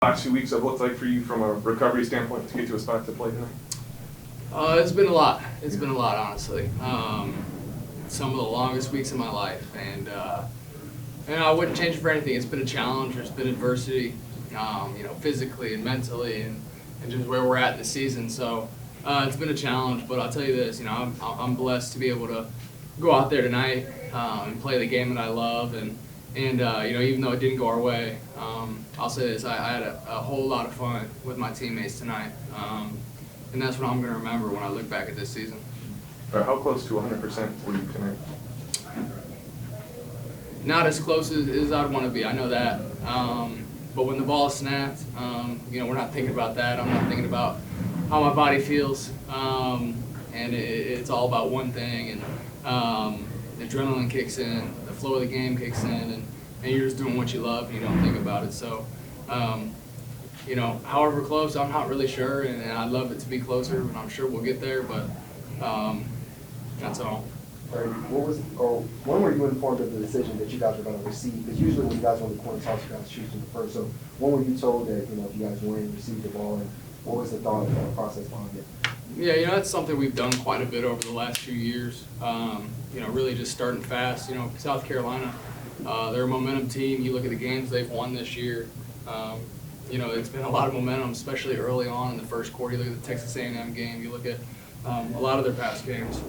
last 2 weeks have looked like for you from a recovery standpoint to get to a spot to play tonight? It's been a lot. It's been a lot, honestly. Some of the longest weeks of my life, and I wouldn't change it for anything. It's been a challenge. There's been adversity, physically and mentally, and just where we're at in the season. So it's been a challenge. But I'll tell you this, I'm blessed to be able to go out there tonight and play the game that I love, and even though it didn't go our way, I'll say this: I had a whole lot of fun with my teammates tonight, and that's what I'm going to remember when I look back at this season. How close to 100% were you tonight? Not as close as I'd want to be. I know that. But when the ball is snapped, we're not thinking about that. I'm not thinking about how my body feels, and it's all about one thing. And the adrenaline kicks in, the flow of the game kicks in, and you're just doing what you love, and you don't think about it. So, however close, I'm not really sure, and I'd love it to be closer, and I'm sure we'll get there. But that's all. Brady, when were you informed of the decision that you guys were going to receive? Because usually when you guys win the coin toss, you guys choose from the first. So when were you told that, if you guys win and receive the ball, and what was the thought process behind it? Yeah, that's something we've done quite a bit over the last few years. Really just starting fast. South Carolina, they're a momentum team. You look at the games they've won this year. It's been a lot of momentum, especially early on in the first quarter. You look at the Texas A&M game. You look at a lot of their past games.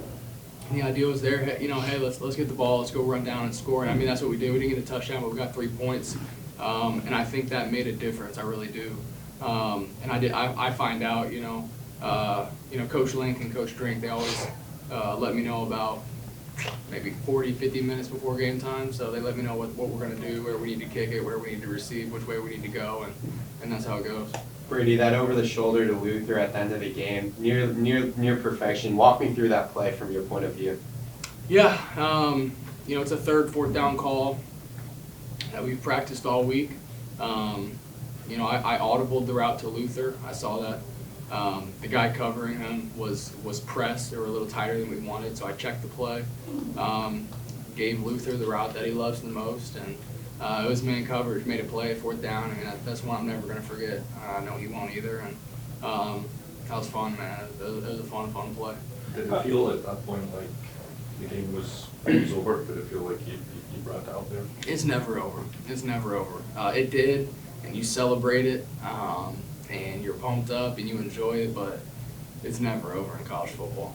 And the idea was there, hey, let's get the ball, let's go run down and score. And I mean, that's what we did. We didn't get a touchdown, but we got 3 points. And I think that made a difference. I really do. And I find out, Coach Link and Coach Drink, they always let me know about maybe 40, 50 minutes before game time. So they let me know what we're going to do, where we need to kick it, where we need to receive, which way we need to go, and that's how it goes. Brady, that over the shoulder to Luther at the end of the game, near perfection. Walk me through that play from your point of view. Yeah, it's a third, fourth down call that we've practiced all week. I audibled the route to Luther. I saw that the guy covering him was pressed. They were a little tighter than we wanted, so I checked the play. Gave Luther the route that he loves the most, and it was man coverage, made a play, fourth down. I mean, that's one I'm never going to forget. I know he won't either, and that was fun, man. It was a fun play. Did it feel at that point like the game was over? Did it feel like you brought it out there? It's never over. It's never over. It did, and you celebrate it, and you're pumped up, and you enjoy it, but it's never over in college football.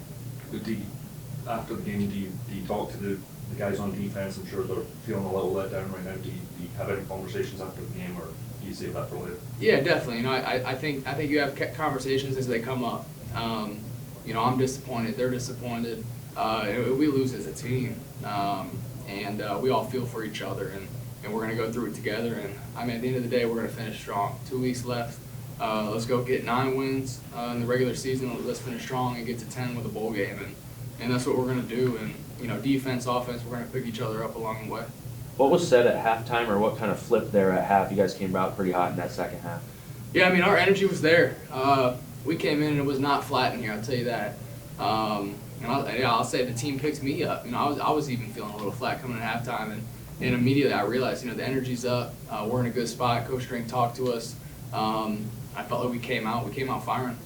After the game, do you talk to the guys on defense? I'm sure they're feeling a little let down right now. Do you have any conversations after the game, or do you save that for later? Yeah, definitely. I think you have conversations as they come up. I'm disappointed. They're disappointed. We lose as a team, and we all feel for each other, and we're going to go through it together. And I mean, at the end of the day, we're going to finish strong. 2 weeks left. Let's go get 9 wins in the regular season. Let's finish strong and get to 10 with a bowl game, and that's what we're going to do. And defense, offense, we're going to pick each other up along the way. What was said at halftime, or what kind of flipped there at half? You guys came out pretty hot in that second half. Yeah, I mean, our energy was there. We came in and it was not flat in here, I'll tell you that. I'll say the team picked me up. I was even feeling a little flat coming at halftime, and immediately I realized, the energy's up. We're in a good spot. Coach Drink talked to us. I felt like we came out firing.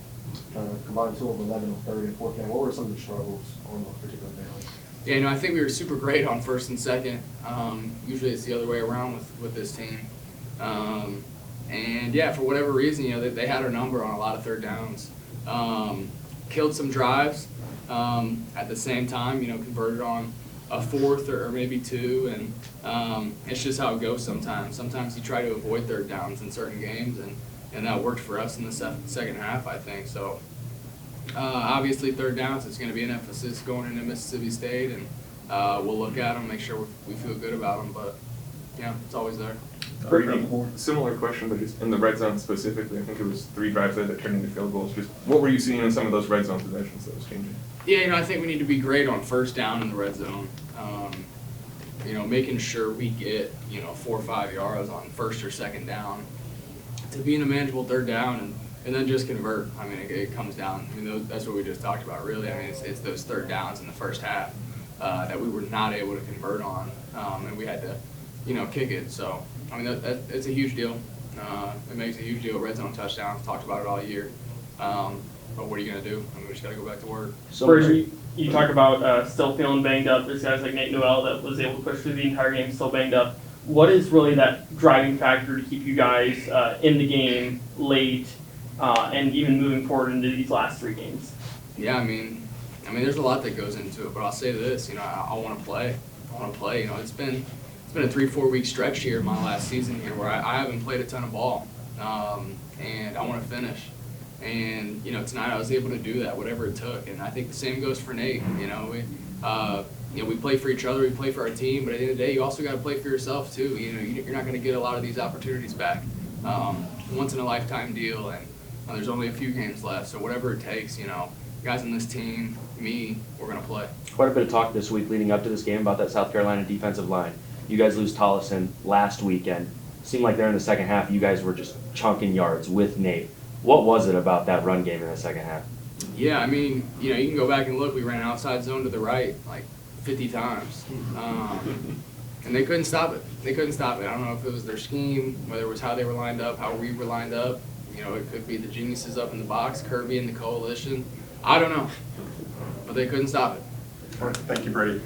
Combined 2 of 11 on third and fourth down. What were some of the struggles on those particular downs? Yeah, I think we were super great on first and second. Usually it's the other way around with this team. And yeah, for whatever reason, they had our number on a lot of third downs. Killed some drives. At the same time, converted on a fourth or maybe 2, and it's just how it goes sometimes. Sometimes you try to avoid third downs in certain games, and that worked for us in the second half, I think. So obviously third downs is going to be an emphasis going into Mississippi State, and we'll look at them, make sure we feel good about them, but yeah, it's always there. Brady, similar question, but just in the red zone specifically, I think it was 3 drives there that turned into field goals. Just what were you seeing in some of those red zone possessions that was changing? Yeah, I think we need to be great on first down in the red zone. Making sure we get 4 or 5 yards on first or second down to be in a manageable third down, and then just convert. I mean, it comes down. That's what we just talked about, really. I mean, it's those third downs in the first half that we were not able to convert on, and we had to, kick it. So, I mean, it's a huge deal. It makes a huge deal. Red zone touchdowns, talked about it all year. But what are you going to do? I mean, we just got to go back to work. So Brady, you talk about still feeling banged up. There's guys like Nate Newell that was able to push through the entire game still banged up. What is really that driving factor to keep you guys in the game late and even moving forward into these last 3 games? Yeah, I mean, there's a lot that goes into it. But I'll say this, I want to play. I want to play. It's been a 3-4 week stretch here in my last season here where I haven't played a ton of ball, and I want to finish. And tonight I was able to do that, whatever it took. And I think the same goes for Nate. We play for each other, we play for our team, but at the end of the day, you also got to play for yourself too. You're not going to get a lot of these opportunities back. Once in a lifetime deal, and there's only a few games left. So whatever it takes, guys on this team, me, we're going to play. quite a bit of talk this week leading up to this game about that South Carolina defensive line. You guys lose Tollison last weekend. Seemed like there in the second half, you guys were just chunking yards with Nate. What was it about that run game in the second half? Yeah, I mean, you can go back and look. We ran outside zone to the right like 50 times. And they couldn't stop it. I don't know if it was their scheme, whether it was how they were lined up, how we were lined up. It could be the geniuses up in the box, Kirby and the coalition. I don't know. But they couldn't stop it. Thank you, Brady.